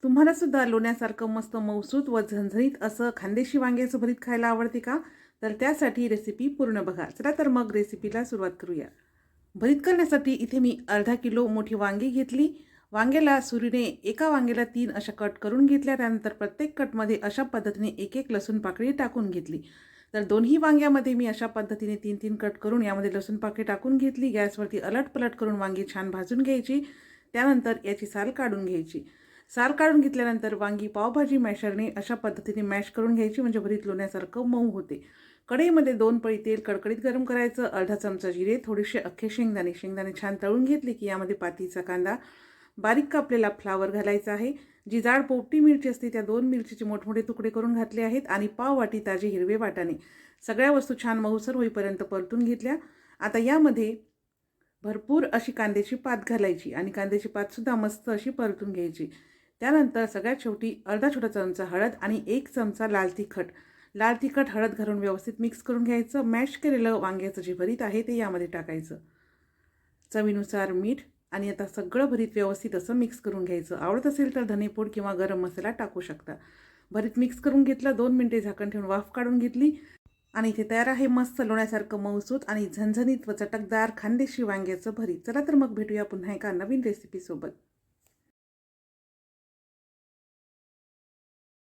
तुम्हाला सुद्धा लोण्यासारखं मस्त मऊसूत व झणझणीत असं खानदेशी वांग्याचं भरीत खायला आवडते का? तर त्यासाठी रेसिपी पूर्ण बघा. चला तर मग रेसिपीला सुरुवात करूया. भरीत करण्यासाठी इथे मी अर्धा किलो मोठी वांगी घेतली. वांग्याला सुरीने एका वांग्याला 3 अशा कट करून घेतल्या. त्यानंतर प्रत्येक कटमध्ये अशा पद्धतीने एक एक लसूण पाकळी टाकून घेतली. तर दोन्ही वांग्यामध्ये मी अशा पद्धतीने 3-3 कट करून यामध्ये लसूण पाकळी टाकून घेतली. गॅसवरती अलट-पलट करून वांगी छान भाजून घ्यायची. त्यानंतर याची साल काढून घ्यायची. साल काढून घेतल्यानंतर वांगी पावभाजी मॅशरने अशा पद्धतीने मॅश करून घ्यायची, म्हणजे भरीत लोण्यासारखं मऊ होते. कढईमध्ये 2 पळी तेल कडकडीत गरम करायचं. अर्धा चमचा जिरे, थोडेसे अख्खे शेंगदाणे छान तळून घेतले की यामध्ये पातीचा कांदा, बारीक कापलेला फ्लावर घालायचा आहे. जी जाड पोपटी मिरची असते त्या 2 मिरचीचे मोठमोठे तुकडे करून घातले आहेत आणि पाव वाटी ताजे हिरवे वाटाणे. सगळ्या वस्तू छान मऊसर होईपर्यंत परतून घेतल्या. आता यामध्ये भरपूर अशी कांद्याची पात घालायची आणि कांद्याची पातसुद्धा मस्त अशी परतून घ्यायची. त्यानंतर सगळ्यात शेवटी अर्धा छोटा चमचा हळद आणि 1 चमचा लाल तिखट हळद घालून व्यवस्थित मिक्स करून घ्यायचं. मॅश केलेलं वांग्याचं जे भरीत आहे ते यामध्ये टाकायचं. चवीनुसार मीठ आणि आता सगळं भरीत व्यवस्थित असं मिक्स करून घ्यायचं. आवडत असेल तर धनेपूड किंवा गरम मसाला टाकू शकता. भरीत मिक्स करून घेतलं. 2 मिनिटे झाकण ठेवून वाफ काढून घेतली आणि इथे तयार आहे मस्त लोण्यासारखं मऊसूत आणि झणझणीत व चटकदार खानदेशी वांग्याचं भरीत. चला तर मग भेटूया पुन्हा एका नवीन रेसिपीसोबत.